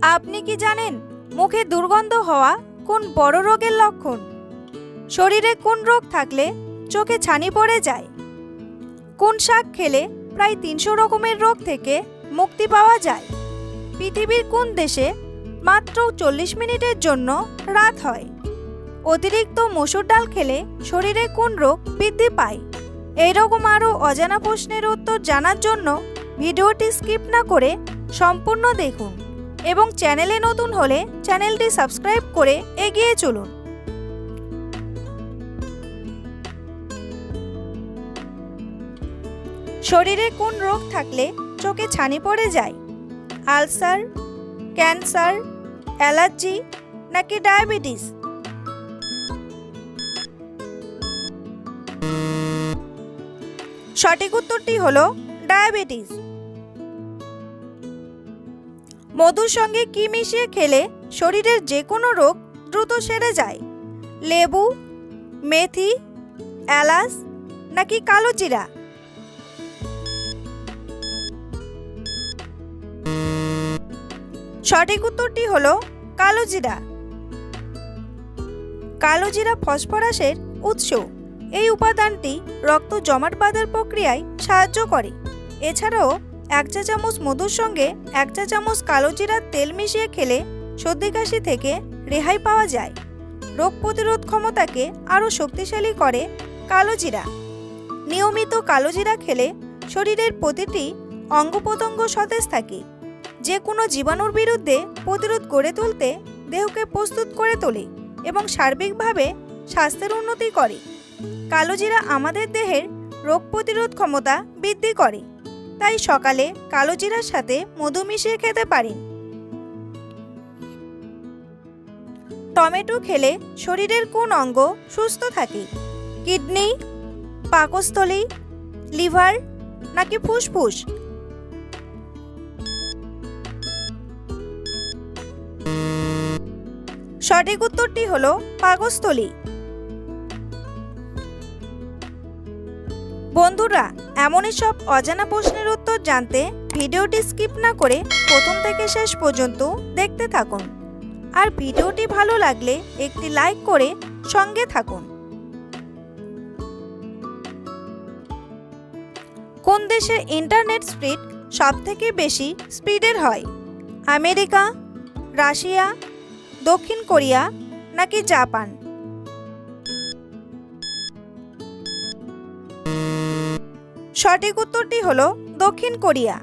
আপনি কি জানেন মুখে দুর্গন্ধ হওয়া কোন বড় রোগের লক্ষণ? শরীরে কোন রোগ থাকলে চোখে ছানি পড়ে যায়? কোন শাক খেলে প্রায় ৩০০ রকমের রোগ থেকে মুক্তি পাওয়া যায়? পৃথিবীর কোন দেশে মাত্র ৪০ মিনিটের জন্য রাত হয়? অতিরিক্ত মসুর ডাল খেলে শরীরে কোন রোগ বৃদ্ধি পায়? এইরকম আরও অজানা প্রশ্নের উত্তর জানার জন্য ভিডিওটি স্কিপ না করে সম্পূর্ণ দেখুন এবং চ্যানেলে নতুন হলে চ্যানেলটি সাবস্ক্রাইব করে এগিয়ে চলুন। শরীরে কোন রোগ থাকলে চোখে ছানি পড়ে যায়? আলসার, ক্যান্সার, অ্যালার্জি নাকি ডায়াবেটিস? সঠিক উত্তরটি হলো ডায়াবেটিস। মধুর সঙ্গে কি মিশিয়ে খেলে শরীরের যে কোনো রোগ দ্রুত সেরে যায়? লেবু, মেথি, এলাচ নাকি কালো জিরা? সঠিক উত্তরটি হলো কালো জিরা। কালো জিরা ফসফরাসের উৎস। এই উপাদানটি রক্ত জমাট বাঁধার প্রক্রিয়ায় সাহায্য করে। এছাড়াও 1 চা চামচ মধুর সঙ্গে 1 চা চামচ কালো জিরার তেল মিশিয়ে খেলে সর্দি কাশি থেকে রেহাই পাওয়া যায়। রোগ প্রতিরোধ ক্ষমতাকে আরও শক্তিশালী করে কালো জিরা। নিয়মিত কালো জিরা খেলে শরীরের প্রতিটি অঙ্গ প্রত্যঙ্গ সতেজ থাকে। যে কোনো জীবাণুর বিরুদ্ধে প্রতিরোধ গড়ে তুলতে দেহকে প্রস্তুত করে তোলে এবং সার্বিকভাবে স্বাস্থ্যের উন্নতি করে। কালো জিরা আমাদের দেহের রোগ প্রতিরোধ ক্ষমতা বৃদ্ধি করে, তাই সকালে কালো জিরার সাথে মধু মিশিয়ে খেতে পারেন। টমেটো খেলে শরীরের কোন অঙ্গ সুস্থ থাকে? কিডনি, পাকস্থলী, লিভার নাকি ফুসফুস? সঠিক উত্তরটি হলো পাকস্থলী। বন্ধুরা, এমনই সব অজানা প্রশ্নের উত্তর জানতে ভিডিওটি স্কিপ না করে প্রথম থেকে শেষ পর্যন্ত দেখতে থাকুন। আর ভিডিওটি ভালো লাগলে একটি লাইক করে সঙ্গে থাকুন। কোন দেশের ইন্টারনেট স্পিড সবথেকে বেশি স্পিডের হয়? আমেরিকা, রাশিয়া, দক্ষিণ কোরিয়া নাকি জাপান? সঠিক উত্তরটি হলো দক্ষিণ কোরিয়া।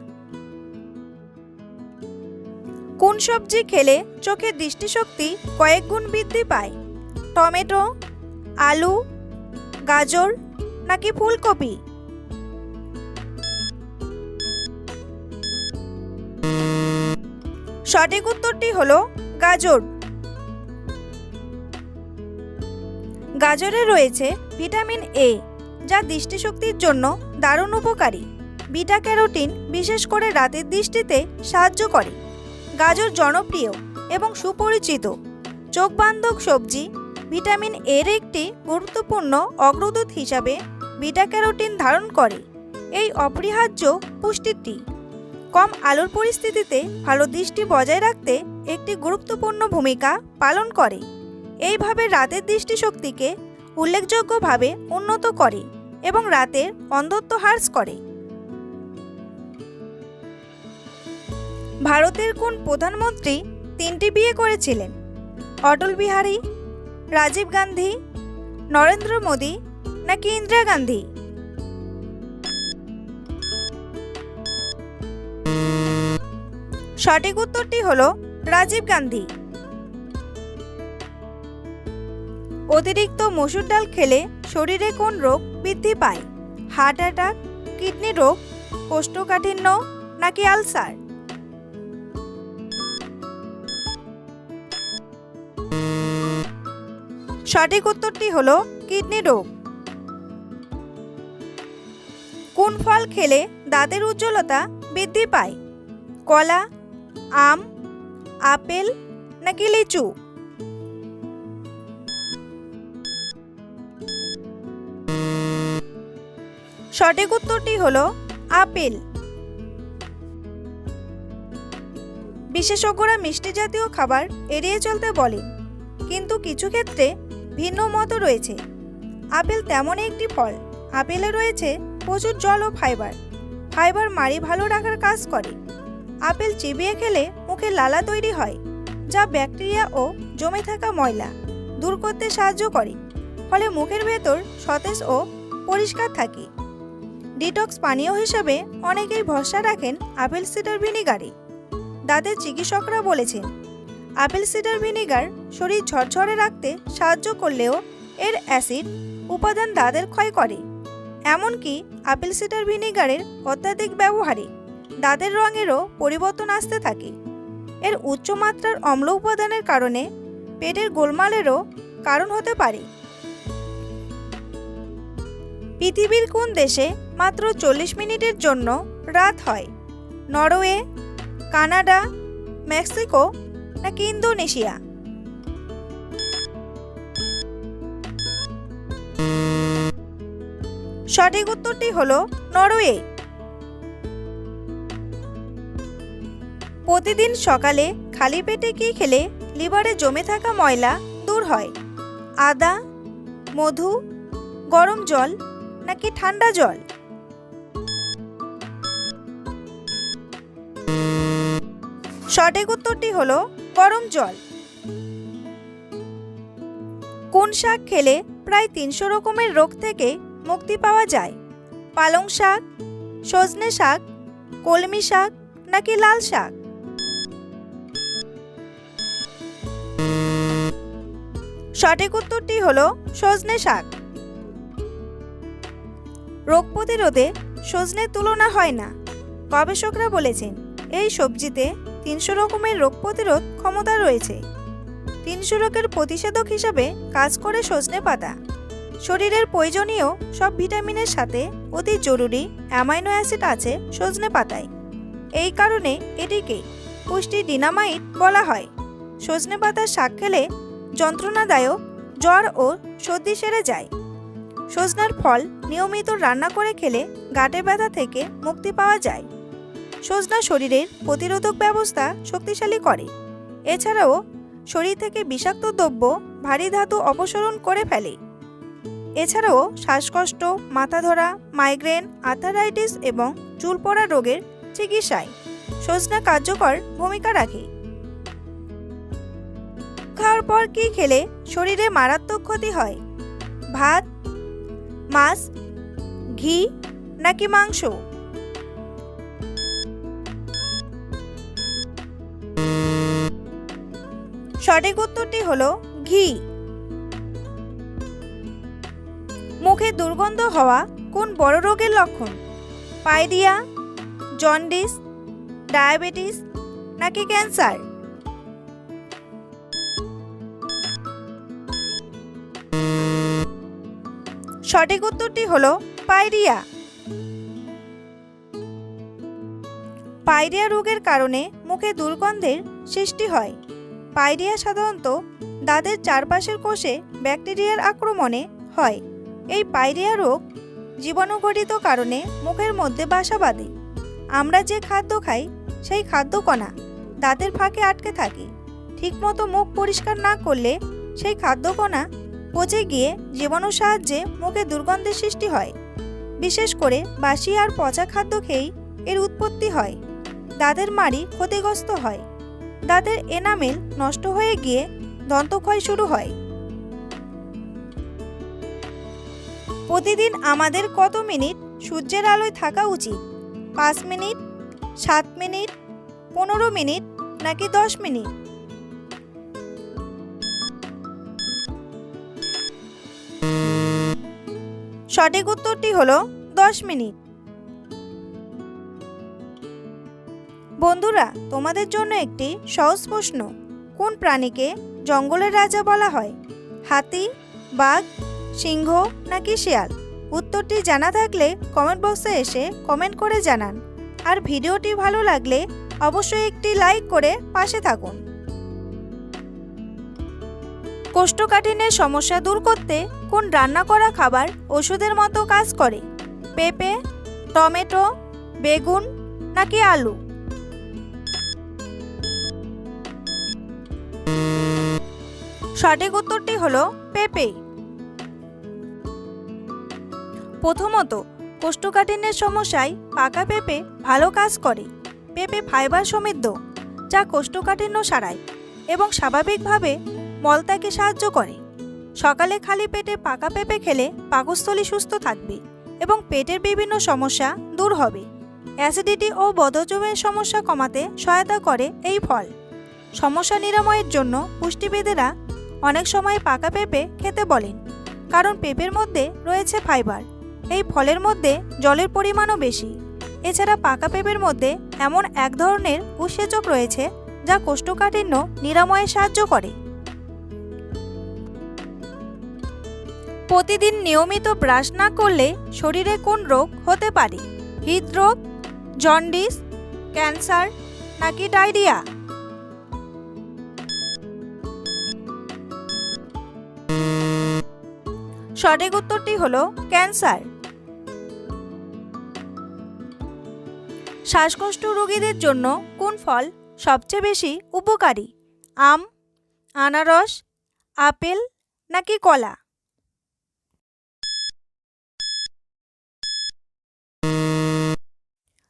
কোন সবজি খেলে চোখের দৃষ্টিশক্তি কয়েক গুণ বৃদ্ধি পায়? টমেটো, আলু, গাজর নাকি ফুলকপি? সঠিক উত্তরটি হলো গাজর। গাজরে রয়েছে ভিটামিন এ, যা দৃষ্টিশক্তির জন্য দারুণ উপকারী। বিটা ক্যারোটিন বিশেষ করে রাতের দৃষ্টিতে সাহায্য করে। গাজর জনপ্রিয় এবং সুপরিচিত চোখবান্ধব সবজি। ভিটামিন এর একটি গুরুত্বপূর্ণ অগ্রদূত হিসাবে বিটা ক্যারোটিন ধারণ করে। এই অপরিহার্য পুষ্টিটি কম আলোর পরিস্থিতিতে ভালো দৃষ্টি বজায় রাখতে একটি গুরুত্বপূর্ণ ভূমিকা পালন করে। এইভাবে রাতের দৃষ্টিশক্তিকে উল্লেখযোগ্যভাবে উন্নত করে এবং রাতের অন্ধত্ব হ্রাস করে। ভারতের কোন প্রধানমন্ত্রী 3টি বিয়ে করেছিলেন? অটল বিহারী, রাজীব গান্ধী, নরেন্দ্র মোদী নাকি ইন্দিরা গান্ধী? সঠিক উত্তরটি হলো রাজীব গান্ধী। অতিরিক্ত মসুর ডাল খেলে শরীরে কোন রোগ বৃদ্ধি পায়? হার্ট অ্যাটাক, কিডনি রোগ, কোষ্ঠকাঠিন্য নাকি আলসার? সঠিক উত্তরটি হলো কিডনি রোগ। কোন ফল খেলে দাঁতের উজ্জ্বলতা বৃদ্ধি পায়? কলা, আম, আপেল নাকি লিচু? সঠিক উত্তরটি হলো আপেল। বিশেষজ্ঞরা মিষ্টি জাতীয় খাবার এড়িয়ে চলতে বলেন, কিন্তু কিছু ক্ষেত্রে ভিন্ন মত রয়েছে। আপেল তেমনই একটি ফল। আপেলে রয়েছে প্রচুর জল ও ফাইবার। ফাইবার মাড়ি ভালো রাখার কাজ করে। আপেল চিবিয়ে খেলে মুখে লালা তৈরি হয়, যা ব্যাকটেরিয়া ও জমে থাকা ময়লা দূর করতে সাহায্য করে। ফলে মুখের ভেতর সতেজ ও পরিষ্কার থাকে। ডিটক্স পানীয় হিসেবে অনেকেই ভরসা রাখেন আপেল সিডার ভিনিগারে। দাঁতের চিকিৎসকরা বলেছেন, আপেল সিডার ভিনিগার শরীর ঝরঝরে রাখতে সাহায্য করলেও এর অ্যাসিড উপাদান দাঁতের ক্ষয় করে। এমনকি আপেল সিডার ভিনিগারের অত্যাধিক ব্যবহারে দাঁতের রঙেরও পরিবর্তন আসতে থাকে। এর উচ্চ মাত্রার অম্ল উপাদানের কারণে পেটের গোলমালেরও কারণ হতে পারে। পৃথিবীর কোন দেশে মাত্র 40 মিনিটের জন্য রাত হয়? নরওয়ে, কানাডা, মেক্সিকো নাকি ইন্দোনেশিয়া? সঠিক উত্তরটি হলো নরওয়ে। প্রতিদিন সকালে খালি পেটে কি খেলে লিভারে জমে থাকা ময়লা দূর হয়? আদা, মধু, গরম জল নাকি ঠান্ডা জল? সঠিক উত্তরটি হলো গরম জল। কোন শাক খেলে প্রায় 300 রকমের রোগ থেকে মুক্তি পাওয়া যায়? পালং শাক, সজনে শাক, কলমি শাক নাকি লাল শাক? সঠিক উত্তরটি হলো সজনে শাক। রোগ প্রতিরোধে সজনের তুলনা হয় না। গবেষকরা বলেছেন, এই সবজিতে 300 রকমের রোগ প্রতিরোধ ক্ষমতা রয়েছে। 300 রোগের প্রতিষেধক হিসাবে কাজ করে সজনে পাতা। শরীরের প্রয়োজনীয় সব ভিটামিনের সাথে অতি জরুরি অ্যামাইনো অ্যাসিড আছে সজনে পাতায়। এই কারণে এটিকে পুষ্টি ডিনামাইট বলা হয়। সজনে পাতার শাক খেলে যন্ত্রণাদায়ক জ্বর ও সর্দি সেরে যায়। সজনার ফল নিয়মিত রান্না করে খেলে গাঁটে ব্যথা থেকে মুক্তি পাওয়া যায়। সজনা শরীরের প্রতিরোধক ব্যবস্থা শক্তিশালী করে। এছাড়াও শরীর থেকে বিষাক্ত দ্রব্য, ভারী ধাতু অপসারণ করে ফেলে। এছাড়াও শ্বাসকষ্ট, মাথা ধরা, মাইগ্রেন, আর্থারাইটিস এবং চুল পড়া রোগের চিকিৎসায় সজনা কার্যকর ভূমিকা রাখে। খাওয়ার পর কি খেলে শরীরে মারাত্মক ক্ষতি হয়? ভাত, মাছ, ঘি নাকি মাংস? সঠিক উত্তরটি হলো ঘি। মুখে দুর্গন্ধ হওয়া কোন বড় রোগের লক্ষণ? পায়রিয়া, জন্ডিস, ডায়াবেটিস নাকি ক্যান্সার? সঠিক উত্তরটি হলো পায়রিয়া। পায়রিয়া রোগের কারণে মুখে দুর্গন্ধের সৃষ্টি হয়। পায়রিয়া সাধারণত দাঁতের চারপাশের কোষে ব্যাকটেরিয়ার আক্রমণে হয়। এই পায়রিয়া রোগ জীবাণুঘটিত কারণে মুখের মধ্যে বাসা বাঁধে। আমরা যে খাদ্য খাই সেই খাদ্যকণা দাঁতের ফাঁকে আটকে থাকে। ঠিকমতো মুখ পরিষ্কার না করলে সেই খাদ্যকণা পচে গিয়ে জীবাণুর সাহায্যে মুখে দুর্গন্ধের সৃষ্টি হয়। বিশেষ করে বাসি আর পচা খাদ্য খেয়েই এর উৎপত্তি হয়। দাঁতের মাড়ি ক্ষতিগ্রস্ত হয়। দাঁতের এনামেল নষ্ট হয়ে গিয়ে দন্তক্ষয় শুরু হয়। প্রতিদিন আমাদের কত মিনিট সূর্যের আলোয় থাকা উচিত? 5 মিনিট, 7 মিনিট, 15 মিনিট নাকি 10 মিনিট? সঠিক উত্তরটি হলো 10 মিনিট। বন্ধুরা, তোমাদের জন্য একটি সহজ প্রশ্ন। কোন প্রাণীকে জঙ্গলের রাজা বলা হয়? হাতি, বাঘ, সিংহ নাকি শিয়াল? উত্তরটি জানা থাকলে কমেন্ট বক্সে এসে কমেন্ট করে জানান। আর ভিডিওটি ভালো লাগলে অবশ্যই একটি লাইক করে পাশে থাকুন। কোষ্ঠকাঠিন্যের সমস্যা দূর করতে কোন রান্না করা খাবার ওষুধের মতো কাজ করে? পেঁপে, টমেটো, বেগুন নাকি আলু? সঠিক উত্তরটি হলো পেঁপে। প্রথমত, কোষ্ঠকাঠিন্যের সমস্যায় পাকা পেঁপে ভালো কাজ করে। পেঁপে ফাইবার সমৃদ্ধ, যা কোষ্ঠকাঠিন্য সারায় এবং স্বাভাবিকভাবে মলত্যাগে সাহায্য করে। সকালে খালি পেটে পাকা পেঁপে খেলে পাকস্থলী সুস্থ থাকবে এবং পেটের বিভিন্ন সমস্যা দূর হবে। অ্যাসিডিটি ও বদহজমের সমস্যা কমাতে সহায়তা করে এই ফল। সমস্যা নিরাময়ের জন্য পুষ্টিবিদেরা অনেক সময় পাকা পেঁপে খেতে বলেন, কারণ পেঁপের মধ্যে রয়েছে ফাইবার। এই ফলের মধ্যে জলের পরিমাণও বেশি। এছাড়া পাকা পেঁপের মধ্যে এমন এক ধরনের উৎসেচক রয়েছে যা কোষ্ঠকাঠিন্য নিরাময়ে সাহায্য করে। প্রতিদিন নিয়মিত ব্রাশ না করলে শরীরে কোন রোগ হতে পারে? হৃদরোগ, জন্ডিস, ক্যান্সার নাকি ডায়রিয়া? সঠিক উত্তরটি হলো ক্যান্সার। শ্বাসকষ্ট রোগীদের জন্য কোন ফল সবচেয়ে বেশি উপকারী? আম, আনারস, আপেল নাকি কলা?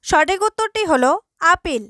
সঠিক উত্তরটি হলো আপেল।